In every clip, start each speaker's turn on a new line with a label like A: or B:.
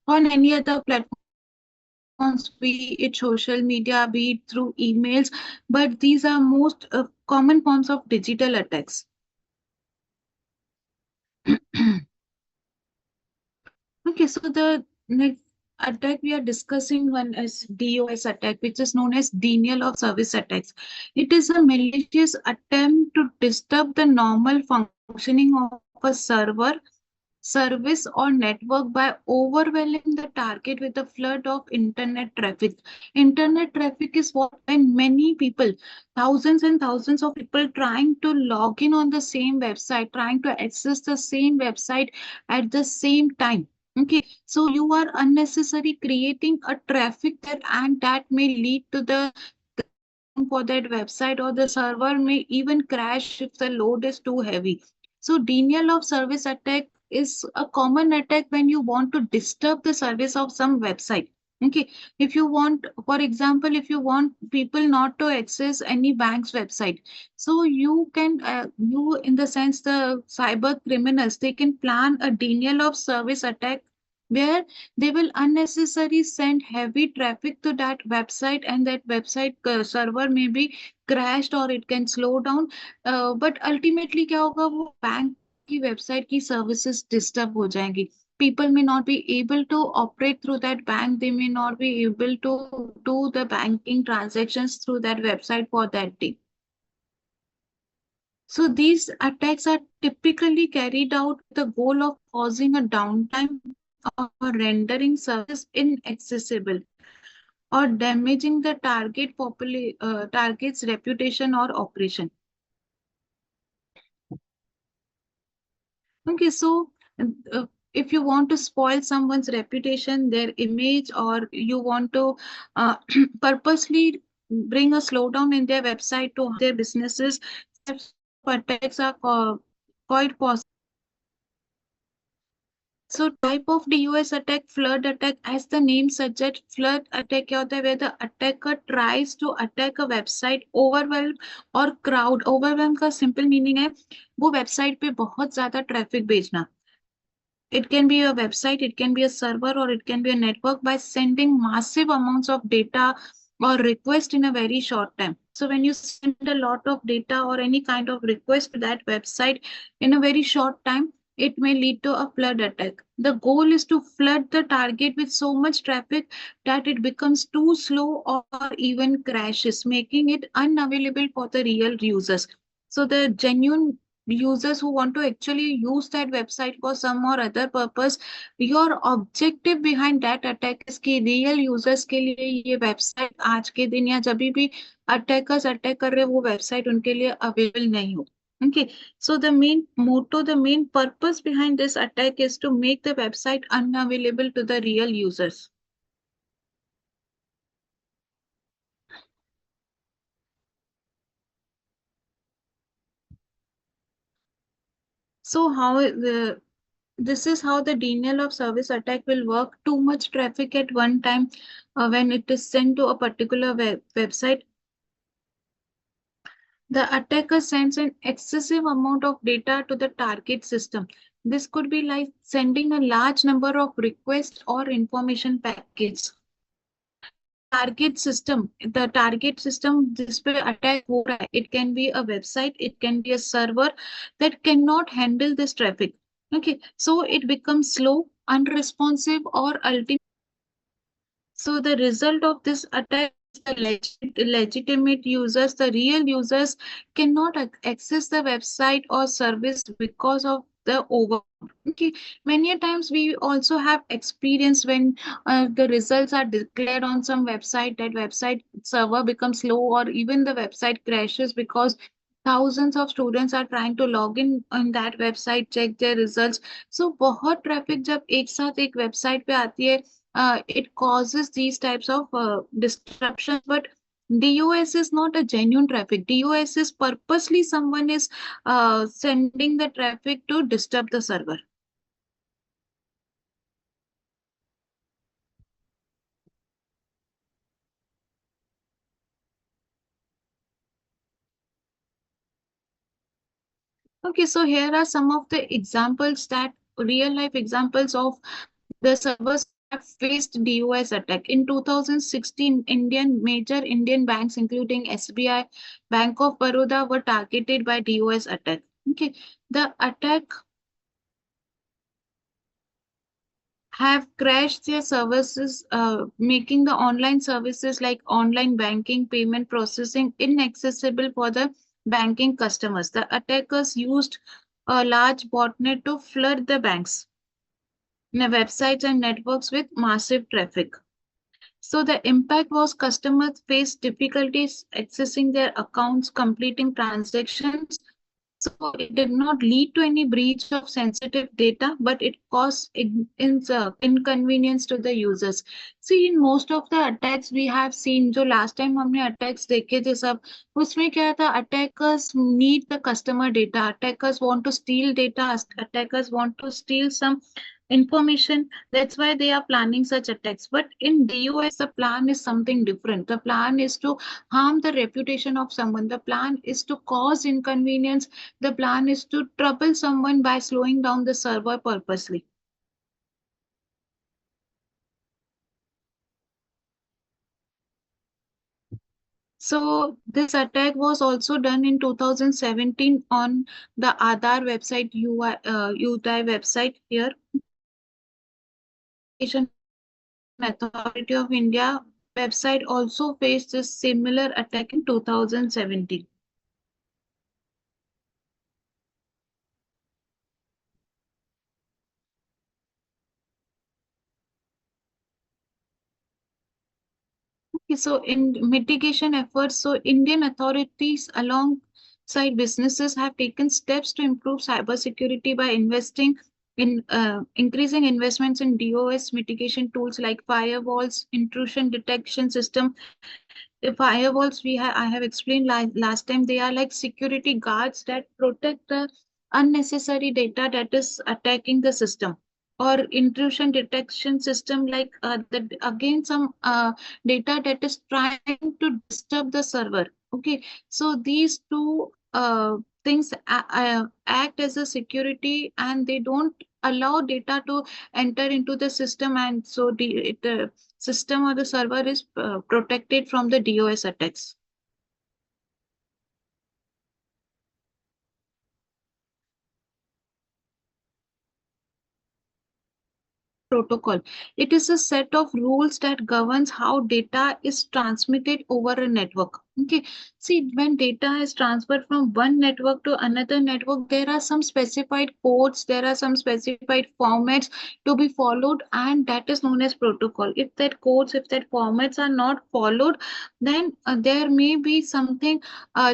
A: on any other platforms, be it social media, be it through emails, but these are most common forms of digital attacks. Okay, so the next attack we are discussing one is DOS attack, which is known as denial of service attacks. It is a malicious attempt to disturb the normal functioning of a server, service, or network by overwhelming the target with a flood of internet traffic. Internet traffic is what when many people, thousands and thousands of people trying to log in on the same website, trying to access the same website at the same time. Okay, so you are unnecessarily creating a traffic there, and that may lead to the for that website, or the server may even crash if the load is too heavy. So denial of service attack is a common attack when you want to disturb the service of some website. Okay, if you want, for example, if you want people not to access any bank's website, so you can, you in the sense the cyber criminals, they can plan a denial of service attack where they will unnecessarily send heavy traffic to that website, and that website server may be crashed or it can slow down. But ultimately क्या होगा, वो bank की website की services disturb हो जाएंगी. People may not be able to operate through that bank. They may not be able to do the banking transactions through that website for that day. So these attacks are typically carried out with the goal of causing a downtime or rendering service inaccessible or damaging the target's reputation or operation. Okay, so if you want to spoil someone's reputation, their image, or you want to uh, purposely bring a slowdown in their website to their businesses, attacks are quite possible. So type of DOS attack, flood attack, as the name suggests, flood attack क्या होता है, where the attacker tries to attack a website, overwhelm or crowd. Overwhelm का simple meaning है वो website पे बहुत ज्यादा traffic भेजना. It can be a website, it can be a server, or it can be a network by sending massive amounts of data or request in a very short time. So when you send a lot of data or any kind of request to that website in a very short time, it may lead to a flood attack. The goal is to flood the target with so much traffic that it becomes too slow or even crashes, making it unavailable for the real users. So the genuine users who want to actually use that website for some or other purpose, your objective behind that attack is कि real users के लिए ये website आज के दिन या जब भी attackers attack कर रहे वो website उनके लिए available नहीं हो. Okay, so the main motto, the main purpose behind this attack is to make the website unavailable to the real users. So how this is how the denial of service attack will work. Too much traffic at one time when it is sent to a particular website, the attacker sends an excessive amount of data to the target system. This could be like sending a large number of requests or information packets. The target system जिस पे attack हो रहा है, it can be a website, it can be a server that cannot handle this traffic. Okay, so it becomes slow, unresponsive, or ultimately. So the result of this attack is the legitimate users, the real users, cannot access the website or service because of the over. Okay, many a times we also have experience when the results are declared on some website, that website server becomes slow, or even the website crashes because thousands of students are trying to log in on that website, check their results. So बहुत traffic जब एक साथ एक website पे आती है, it causes these types of disruptions. But DOS is not a genuine traffic. DOS is purposely someone is sending the traffic to disturb the server. Okay, so here are some of the examples, that real life examples of the servers have faced DOS attack. In 2016, major Indian banks, including SBI, Bank of Baroda, were targeted by DOS attack. Okay, the attack have crashed their services, making the online services like online banking, payment processing inaccessible for the banking customers. The attackers used a large botnet to flood the banks, websites, and networks with massive traffic. So the impact was customers faced difficulties accessing their accounts, completing transactions. So it did not lead to any breach of sensitive data, but it caused inconvenience to the users. See, in most of the attacks we have seen, जो last time हमने attacks देखे थे सब, उसमें क्या था? Attackers need the customer data. Attackers want to steal data. Attackers want to steal some information. That's why they are planning such attacks. But in DOS, the plan is something different. The plan is to harm the reputation of someone. The plan is to cause inconvenience. The plan is to trouble someone by slowing down the server purposely. So this attack was also done in 2017 on the Aadhaar website, UDAI website here. Education Authority of India website also faced a similar attack in 2017. Okay, so in mitigation efforts, so Indian authorities alongside businesses have taken steps to improve cybersecurity by investing in increasing investments in DOS mitigation tools like firewalls, intrusion detection system. The firewalls I have explained last time, they are like security guards that protect the unnecessary data that is attacking the system, or intrusion detection system like again some data that is trying to disturb the server. Okay, so these two things act as a security, and they don't allow data to enter into the system, and so the system or the server is protected from the DOS attacks. Protocol. It is a set of rules that governs how data is transmitted over a network. Okay. See, when data is transferred from one network to another network, there are some specified codes, there are some specified formats to be followed, and that is known as protocol. If that codes, if that formats are not followed, then there may be something,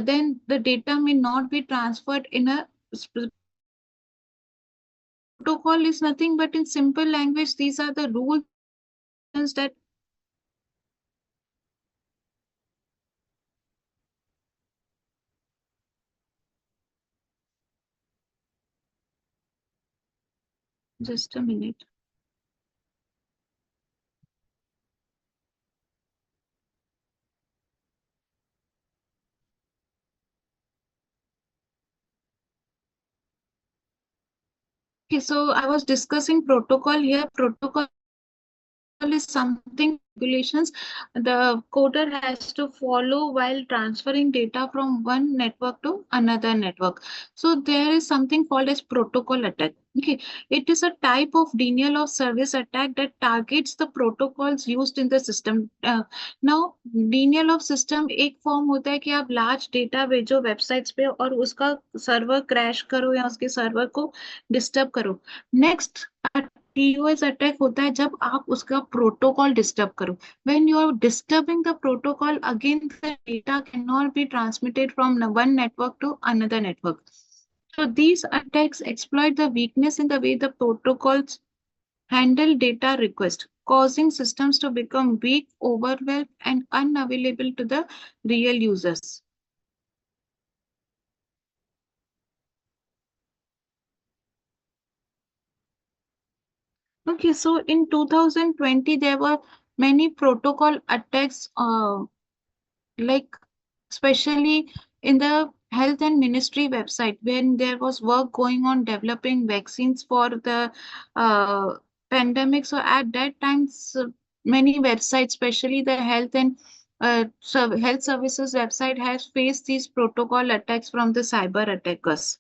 A: then the data may not be transferred in a protocol is nothing but in simple language, these are the rules that just a minute. Okay, so I was discussing protocol here. Protocol is something regulations the coder has to follow while transferring data from one network to another network. So there is something called as protocol attack. Okay, it is a type of denial of service attack that targets the protocols used in the system. Now denial of system एक form होता है कि आप large data भेजो websites पे और उसका server crash करो या उसके सर्वर को डिस्टर्ब करो. नेक्स्ट DOS अटैक होता है जब आप उसका प्रोटोकॉल डिस्टर्ब करो. When you are disturbing the protocol, again the data cannot be transmitted from one network to another network. So these attacks exploit the weakness in the way the protocols handle data request, causing systems to become weak, overwhelmed, and unavailable to the real users. Okay, so in 2020, there were many protocol attacks, like especially in the health and ministry website when there was work going on developing vaccines for the pandemic. So at that time, many websites, especially the health and health services website, has faced these protocol attacks from the cyber attackers.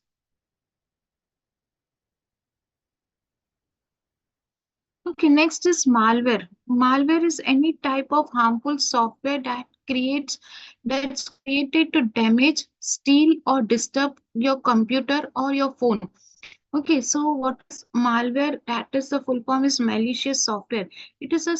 A: Okay, next is malware. Malware is any type of harmful software that's created to damage, steal, or disturb your computer or your phone. Okay, so what is malware? That is the full form is malicious software. It is a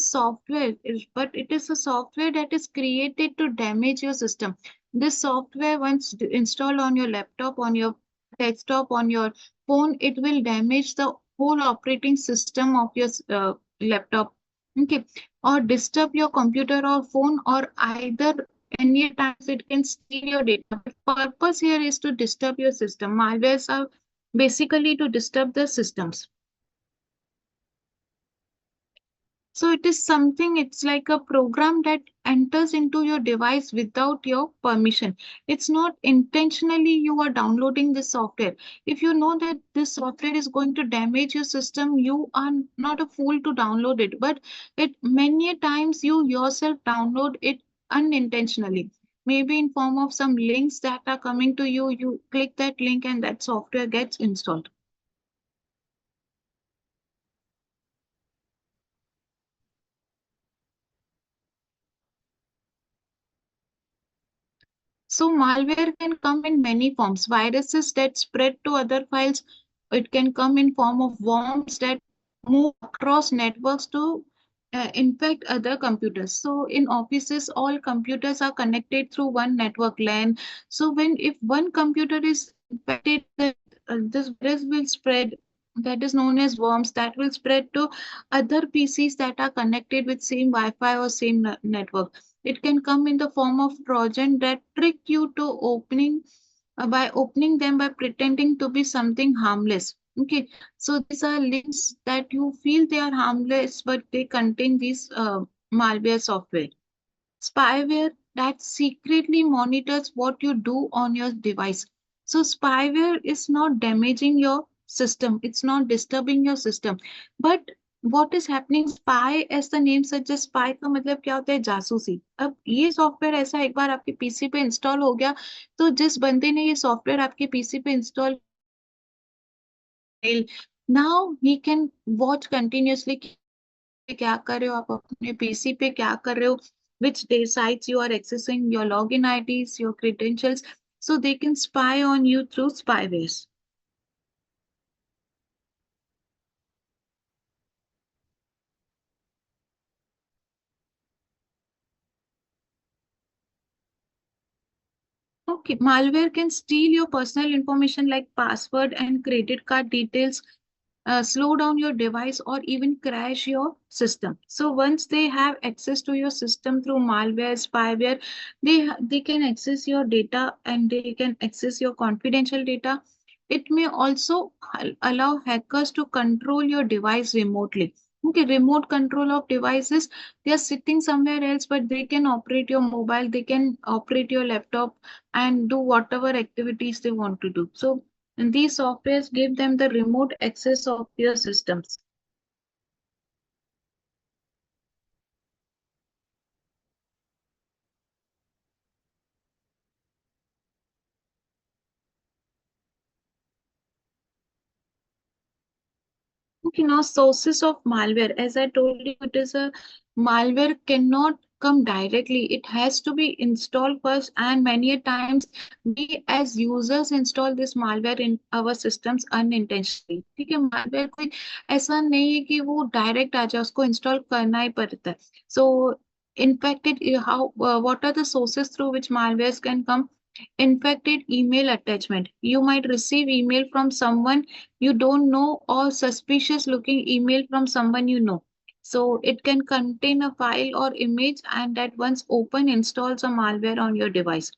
A: but it is a software that is created to damage your system. This software, once installed on your laptop, on your desktop, on your phone, it will damage the whole operating system of your laptop. Okay, or disturb your computer or phone, or either any times it can steal your data. The purpose here is to disturb your system. Malwares are basically to disturb the systems. So it is something, it's like a program that enters into your device without your permission. It's not intentionally you are downloading this software. If you know that this software is going to damage your system, you are not a fool to download it. But it many times you yourself download it unintentionally. Maybe in form of some links that are coming to you, you click that link and that software gets installed. So malware can come in many forms. Viruses that spread to other files. It can come in form of worms that move across networks to infect other computers. So in offices, all computers are connected through one network LAN. So if one computer is infected, this virus will spread. That is known as worms that will spread to other PCs that are connected with same Wi-Fi or same network. It can come in the form of Trojan that trick you to opening by opening them by pretending to be something harmless. Okay, so these are links that you feel they are harmless, but they contain these malware software. Spyware that secretly monitors what you do on your device. So spyware is not damaging your system, it's not disturbing your system. But what is happening, spy as the name suggests, spy का मतलब क्या होता है, जासूसी. अब ये software ऐसा एक बार आपके पीसी पे इंस्टॉल हो गया, तो जिस बंदे ने ये सॉफ्टवेयर आपके पीसी पे install, now he can watch continuously क्या कर रहे हो आप अपने पीसी पे, क्या कर रहे हो, which day sites you are accessing, your login IDs, your credentials, so they can spy on you through spywares. Okay, malware can steal your personal information like password and credit card details, slow down your device, or even crash your system. So once they have access to your system through malware, spyware, they can access your data and they can access your confidential data. It may also allow hackers to control your device remotely. Okay, remote control of devices. They are sitting somewhere else, but they can operate your mobile, they can operate your laptop and do whatever activities they want to do. So and these softwares give them the remote access of your systems. Okay, now sources of malware. As I told you, it is a malware cannot come directly. It has to be installed first, and many a times we as users install this malware in our systems unintentionally. ठीक है, malware कोई ऐसा नहीं है कि वो direct आ जाए, उसको install करना ही पड़ता है. So in fact, what are the sources through which malwares can come? Infected email attachment. You might receive email from someone you don't know or suspicious looking email from someone you know. So it can contain a file or image and that once open installs a malware on your device.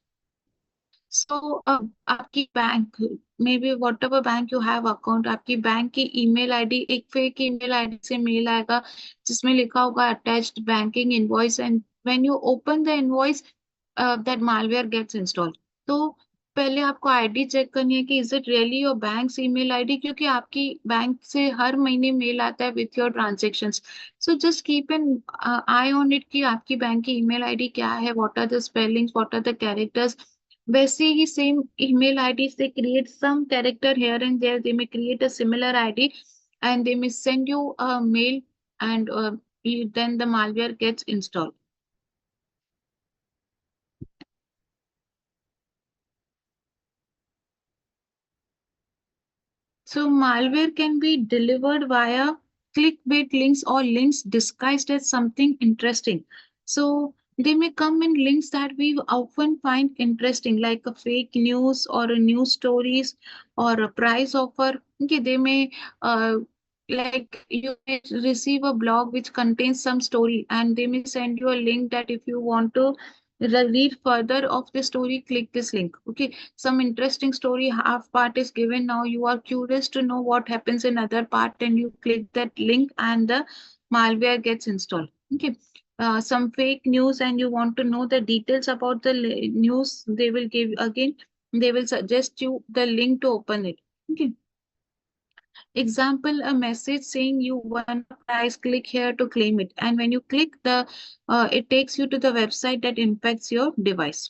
A: So आपकी bank, maybe whatever bank you have account, आपकी bank की email ID, एक fake email ID से mail आएगा जिसमें लिखा होगा attached banking invoice, and when you open the invoice, that malware gets installed. So पहले आपको आईडी चेक करनी है कि is it really your banks email ID, क्योंकि आपकी बैंक से हर महीने मेल आता है with your transactions. So just keep an eye on it कि आपकी बैंक की ईमेल आईडी क्या है, what are the spellings, what are the characters. वैसे ही सेम ईमेल आईडी से create some character here and there, they may create a similar id and they may send you a mail, and then the malware gets installed. So malware can be delivered via clickbait links or links disguised as something interesting. So they may come in links that we often find interesting, like a fake news or a news stories or a price offer. Okay, they may like you may receive a blog which contains some story, and they may send you a link that if you want to read further of the story, click this link. Okay, some interesting story half part is given, now you are curious to know what happens in other part, and you click that link and the malware gets installed. Okay, some fake news and you want to know the details about the news, they will give again, they will suggest you the link to open it. Okay, example, a message saying you won a prize, click here to claim it, and when you click the it takes you to the website that infects your device.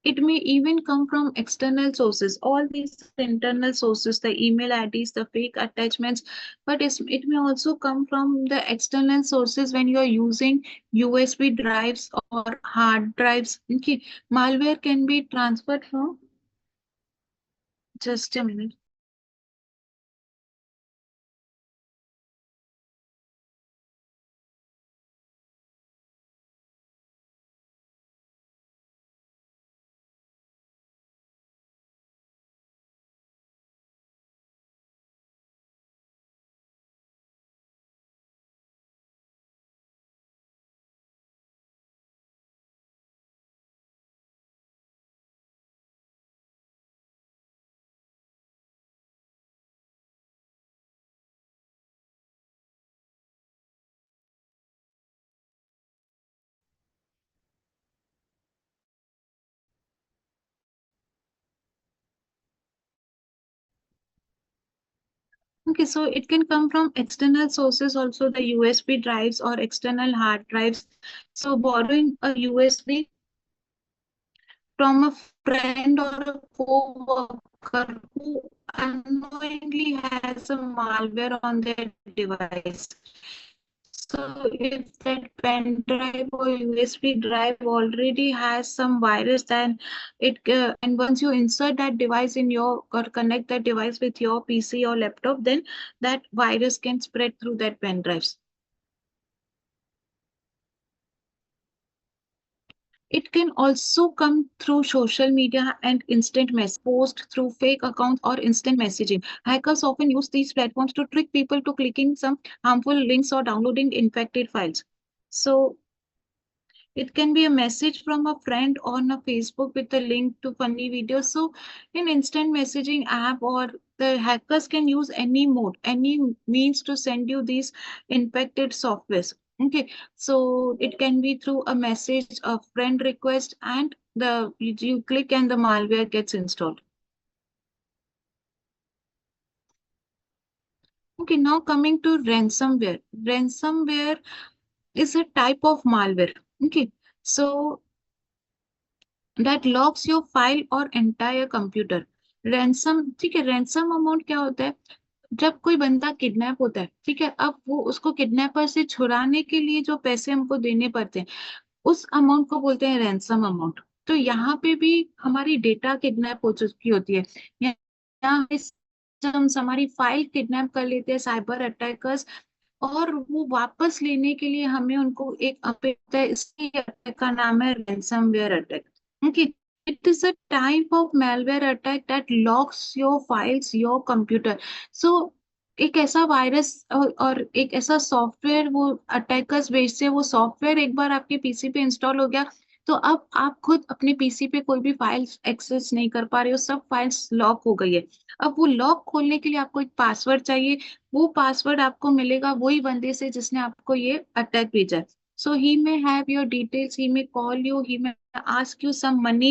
A: It may even come from external sources. All these internal sources, the email IDs, the fake attachments, but it may also come from the external sources when you are using USB drives or hard drives. Okay, malware can be transferred from, just a minute. Okay, so it can come from external sources also, the USB drives or external hard drives. So borrowing a USB from a friend or a co-worker who unknowingly has a malware on their device. So if that pen drive or USB drive already has some virus, then and once you insert that device in your or connect that device with your PC or laptop, then that virus can spread through that pen drives. It can also come through social media and instant mess post through fake accounts or instant messaging. Hackers often use these platforms to trick people to clicking some harmful links or downloading infected files. So it can be a message from a friend on a Facebook with a link to funny videos. So in instant messaging app, or the hackers can use any mode, any means to send you these infected softwares. Okay, so it can be through a message, a friend request, and you click and the malware gets installed. Okay, now coming to ransomware. Ransomware is a type of malware. Okay, so that locks your file or entire computer. Ransom, ठीक है, ransom amount क्या होता है? जब कोई बंदा kidnap होता है, ठीक है, अब वो उसको किडनैपर से छुड़ाने के लिए जो पैसे हमको देने पड़ते हैं, उस अमाउंट को बोलते हैं रैंसम अमाउंट। तो यहाँ पे भी हमारी डेटा किडनैप हो चुकी होती है, यहाँ systems, हमारी फाइल किडनैप कर लेते हैं साइबर अटैकर्स, और वो वापस लेने के लिए हमें उनको एक अटैक है, इसी अटैक का नाम है ransomware attack. Okay, it is a type of malware attack that locks your files, your computer. So एक ऐसा वायरस और एक ऐसा सॉफ्टवेयर वो अटैकर्स भेजते हैं, वो सॉफ्टवेयर एक बार आपके पीसी पे इंस्टॉल हो गया, तो अब आप खुद अपने पीसी पे कोई भी फाइल्स एक्सेस नहीं कर पा रहे हो, सब फाइल्स लॉक हो गई है। अब वो लॉक खोलने के लिए आपको एक पासवर्ड चाहिए, वो पासवर्ड आपको मिलेगा वही बंदे से जिसने आपको ये अटैक भेजा है। So he may have your details, he may call you, he may ask you some money,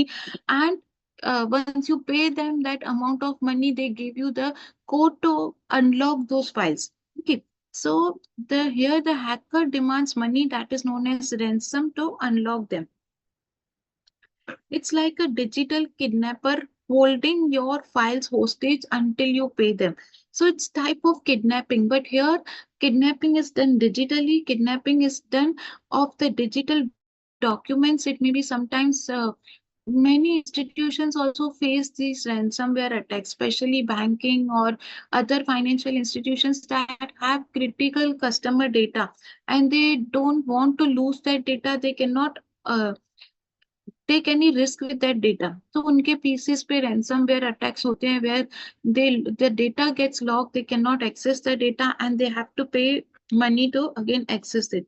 A: and once you pay them that amount of money, they give you the code to unlock those files. Okay. So here the hacker demands money that is known as ransom to unlock them. It's like a digital kidnapper holding your files hostage until you pay them. So it's type of kidnapping, but here kidnapping is done digitally. Kidnapping is done of the digital documents. It may be sometimes many institutions also face these ransomware attacks, especially banking or other financial institutions that have critical customer data and they don't want to lose that data. They cannot take any risk with that data. So उनके pieces पे ransomware attacks होते हैं where the data gets locked, they cannot access the data and they have to pay money to again access it.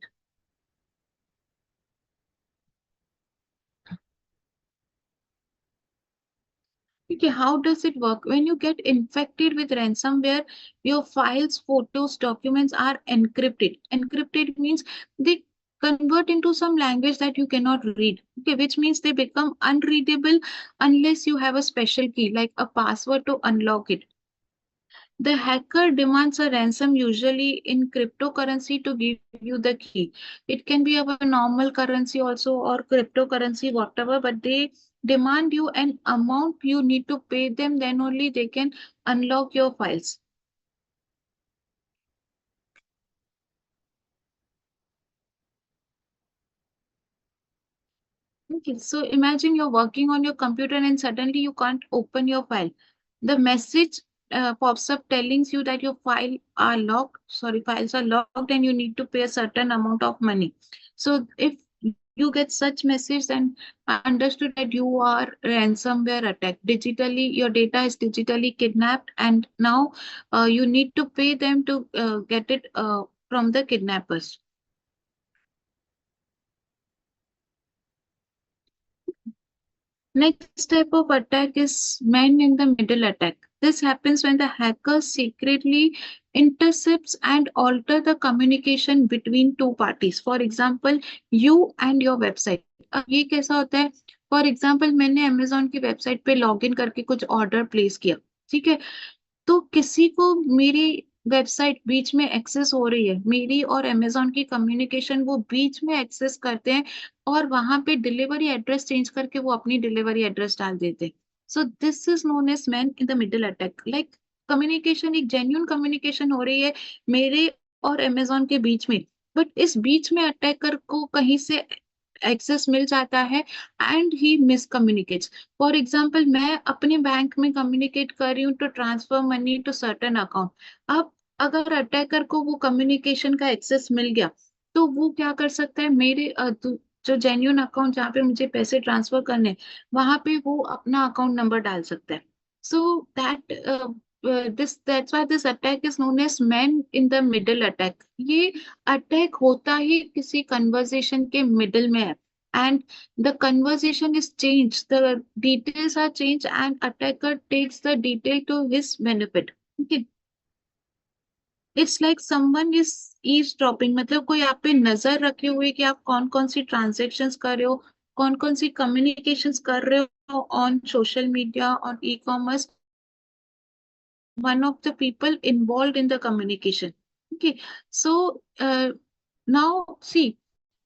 A: Okay, how does it work? When you get infected with ransomware, your files, photos, documents are encrypted. Encrypted means they convert into some language that you cannot read. Okay, which means they become unreadable unless you have a special key, like a password to unlock it. The hacker demands a ransom, usually in cryptocurrency, to give you the key. It can be of a normal currency also or cryptocurrency, whatever, but they demand you an amount you need to pay them, then only they can unlock your files. Okay, so imagine you're working on your computer and suddenly you can't open your file. The message pops up telling you that your files are locked and you need to pay a certain amount of money. So if you get such message, then I understood that you are ransomware attacked. Digitally, your data is digitally kidnapped and now you need to pay them to get it from the kidnappers. Next type of attack is man in the middle attack. This happens when the hacker secretly intercepts and alter the communication between two parties. For example, you and your website. अब ये कैसा होता है? For example, मैंने Amazon की website पे login करके कुछ ऑर्डर प्लेस किया, ठीक है? तो किसी को मेरी वेबसाइट बीच में एक्सेस हो रही है, मेरी और अमेजोन की कम्युनिकेशन वो बीच में एक्सेस करते हैं और वहां पे डिलीवरी एड्रेस चेंज करके वो अपनी डिलीवरी एड्रेस डाल देते हैं. So this is known as man in the middle attack. Like communication, एक जेन्युइन कम्युनिकेशन हो रही है मेरे और अमेजोन के बीच में, बट इस बीच में अटैकर को कहीं से एक्सेस मिल जाता है and he miscommunicates. For example, मैं अपने बैंक में कम्युनिकेट कर रही हूँ to transfer money to certain account. अब अगर अटैकर को वो कम्युनिकेशन का एक्सेस मिल गया तो वो क्या कर सकता है, मेरे जो जेन्यून अकाउंट जहाँ पे मुझे पैसे ट्रांसफर करने, वहां पे वो अपना अकाउंट नंबर डाल सकता है. So that that's why this attack is known as man in the middle attack. ये अटैक होता ही किसी कन्वर्सेशन के मिडल में है and the conversation is changed, the details are changed and attacker takes the detail to his benefit. Okay. It's like someone is eavesdropping, मतलब कोई आप पे नजर रखे हुए कि आप कौन कौन सी ट्रांजेक्शन्स कर रहे हो, कौन कौन सी कम्युनिकेशंस कर रहे हो on social media, on e commerce. One of the people involved in the communication. Okay, so now see,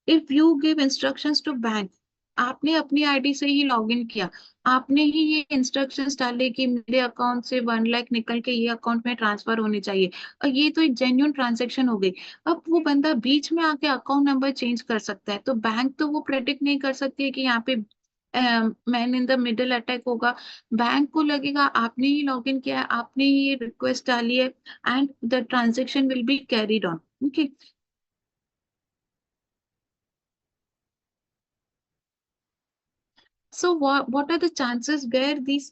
A: if you give instructions to bank, आपने अपनी आईडी से ही लॉगिन किया, आपने ही ये इंस्ट्रक्शंस डाले कि मेरे अकाउंट से 1 लाख निकल के ये अकाउंट में ट्रांसफर होने चाहिए, और ये तो एक जेन्युइन ट्रांजेक्शन हो गई. अब वो बंदा बीच में आके अकाउंट नंबर चेंज कर सकता है, तो बैंक तो वो प्रेडिक्ट नहीं कर सकती है कि यहाँ पे man in the middle attack होगा. बैंक को लगेगा आपने ही लॉगिन किया है, आपने ही ये रिक्वेस्ट डाली है and the transaction will be carried on. Okay. So what are the chances where these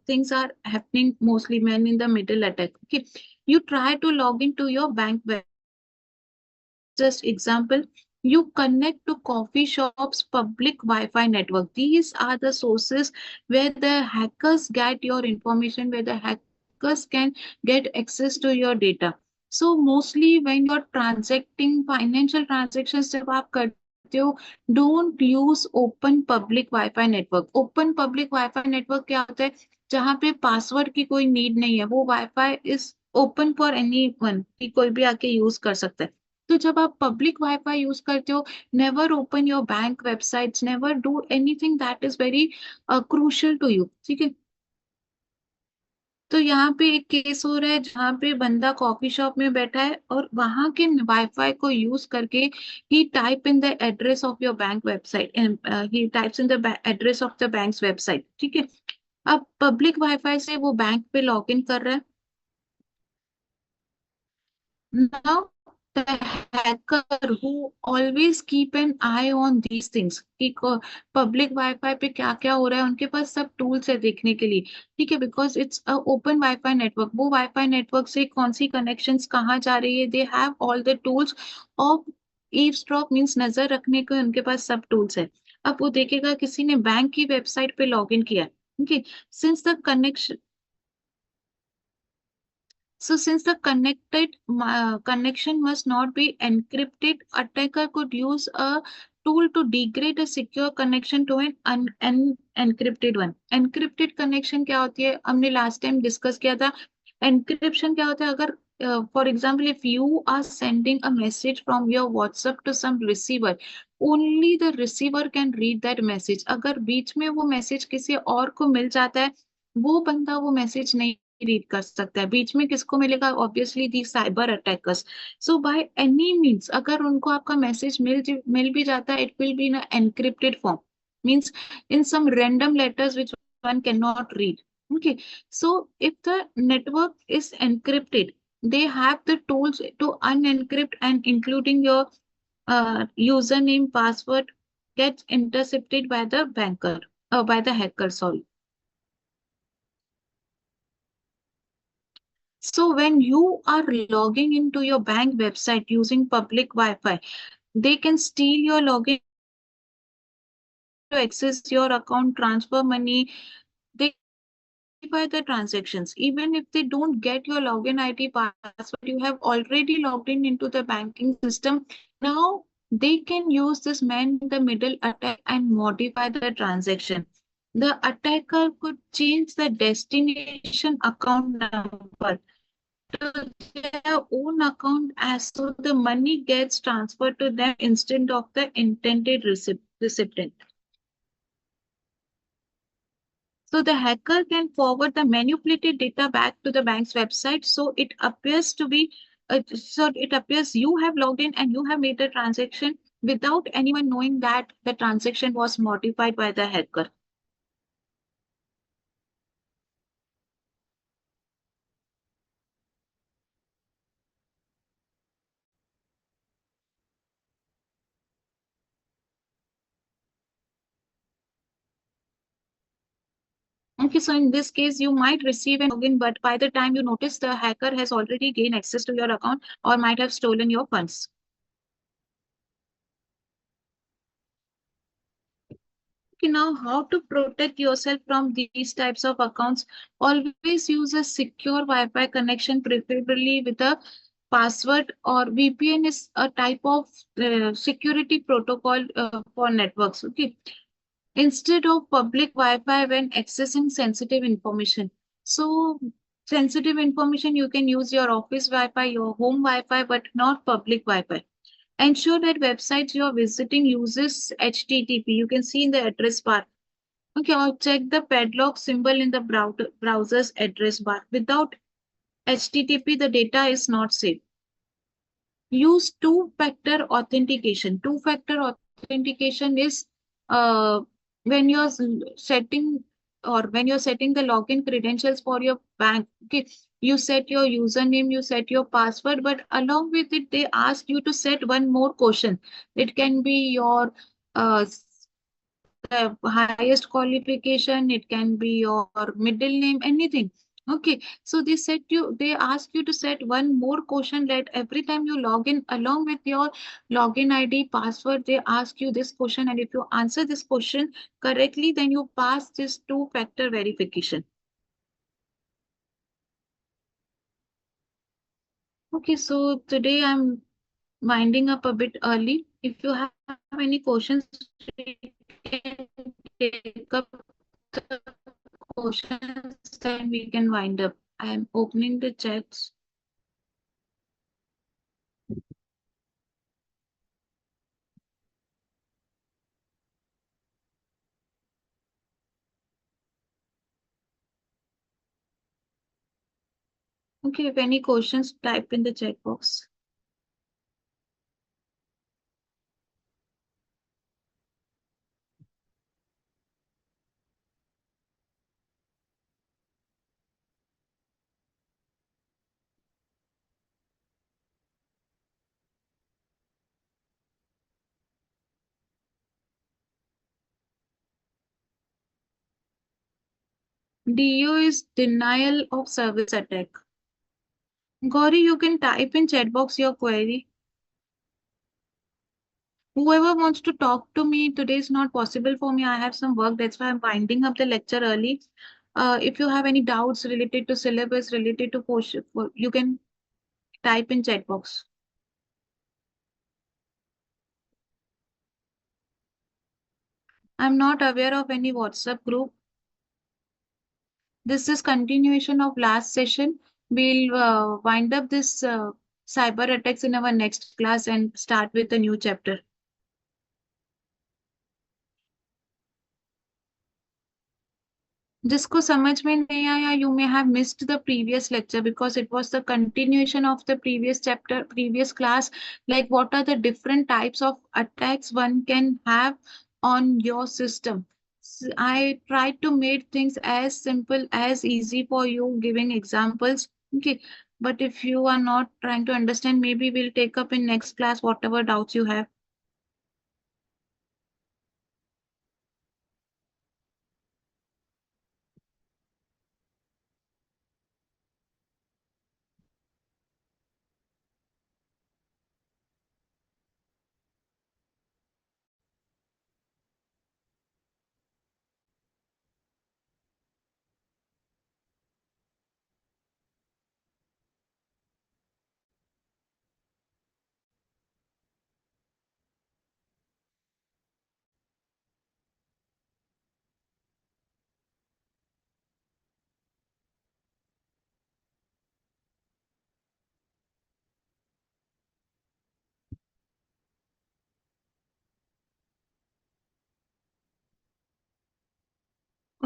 A: things are happening mostly men in the middle attack? Okay, you try to log into your bank web. Just example, you connect to coffee shops, public Wi-Fi network. These are the sources where the hackers get your information, where the hackers can get access to your data. So mostly when you're transacting financial transactions, जब आप करते हो, don't use open public wifi network. Open public wifi network क्या होता है? जहाँ पे password की कोई नीड नहीं है, वो wifi is open for any one, कि कोई भी आके यूज कर सकता है। तो जब आप पब्लिक वाईफाई यूज करते हो, never open your bank websites, never do anything that is very crucial to you, ठीक है। तो यहाँ पे एक केस हो रहा है जहाँ पे बंदा कॉफी शॉप में बैठा है और वहां के वाईफाई को यूज करके he type in the address of your bank website, he types in the address of the bank's website, ठीक है। अब पब्लिक वाईफाई से वो बैंक पे लॉग इन कर रहा है। Now, the hacker who always keep an eye on these things कि पब्लिक वाईफाई पे क्या क्या हो रहा है, उनके पास सब टूल्स है देखने के लिए, ठीक है। Because it's a open wifi network, वो वाईफाई नेटवर्क से कौन सी कनेक्शंस कहाँ जा रही है, they have all the tools of eavesdrop, means नजर रखने के उनके पास सब टूल्स है। अब वो देखेगा किसी ने बैंक की वेबसाइट पे लॉग इन किया है, ठीक है। Since the connection So since the connected connection must not be encrypted, attacker could use a tool to degrade a secure connection to an encrypted one. Encrypted connection क्या होती है, हमने last time discuss किया था। Encryption क्या होता है? अगर for example, if you are sending a message from your WhatsApp to some receiver, only the receiver can read that message. अगर बीच में वो मैसेज किसी और को मिल जाता है, वो बंदा वो मैसेज नहीं रीड कर सकता है। बीच में किसको मिलेगा? Obviously the cyber attackers. So by any means अगर उनको आपका मैसेज मिल भी जाता है, it will be in encrypted form, means in some random letters which one can not read, okay. So if the network is encrypted, they have the tools to unencrypt, and including your username, password gets intercepted by the banker, by the hacker, sorry. So when you are logging into your bank website using public Wi-Fi, they can steal your login to access your account, transfer money. They verify the transactions. Even if they don't get your login ID password, you have already logged in into the banking system. Now they can use this man in the middle attack and modify the transaction. The attacker could change the destination account number to their own account as so the money gets transferred to them instead of the intended recipient. So the hacker can forward the manipulated data back to the bank's website. So it appears you have logged in and you have made the transaction without anyone knowing that the transaction was modified by the hacker. Okay, so in this case, you might receive an login, but by the time you notice, the hacker has already gained access to your account or might have stolen your funds. Okay, now how to protect yourself from these types of accounts? Always use a secure Wi-Fi connection, preferably with a password, or VPN is a type of security protocol for networks. Okay, instead of public Wi-Fi when accessing sensitive information. So sensitive information you can use your office Wi-Fi, your home Wi-Fi, but not public Wi-Fi. Ensure that websites you are visiting uses HTTP. You can see in the address bar. Okay, or check the padlock symbol in the browser's address bar. Without HTTP, the data is not safe. Use two-factor authentication. Two-factor authentication is uh, when you're setting when you're setting the login credentials for your bank. Okay, you set your username, you set your password, but along with it, they ask you to set one more question. It can be your uh, the highest qualification, it can be your middle name, anything. Okay, so they ask you to set one more question that every time you log in, along with your login ID, password, they ask you this question, and if you answer this question correctly, then you pass this two-factor verification. Okay, so today I'm winding up a bit early. If you have any questions, we can take up the questions, then we can wind up. I am opening the chats. Okay, if any questions, type in the chat box. DO is denial of service attack. Gauri, you can type in chat box your query. Whoever wants to talk to me today is not possible for me. I have some work. That's why I'm winding up the lecture early. If you have any doubts related to syllabus, related to portion, you can type in chat box. I'm not aware of any WhatsApp group. This is continuation of last session. We'll wind up this cyber attacks in our next class and start with a new chapter. जिसको समझ में नहीं आया, you may have missed the previous lecture because it was the continuation of the previous chapter, previous class. Like what are the different types of attacks one can have on your system. I tried to make things as simple as easy for you, giving examples. Okay, but if you are not trying to understand, maybe we'll take up in next class whatever doubts you have.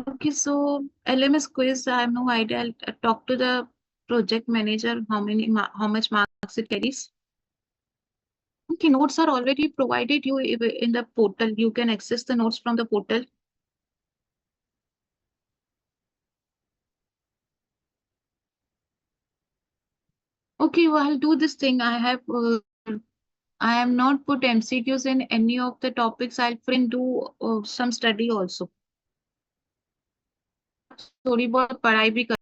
A: Okay, so LMS quiz, I have no idea. I'll talk to the project manager how much marks it carries. Okay, notes are already provided you in the portal. You can access the notes from the portal. Okay, well, I'll do this thing. I am not put MCQs in any of the topics. I'll do some study also. थोड़ी बहुत पढ़ाई भी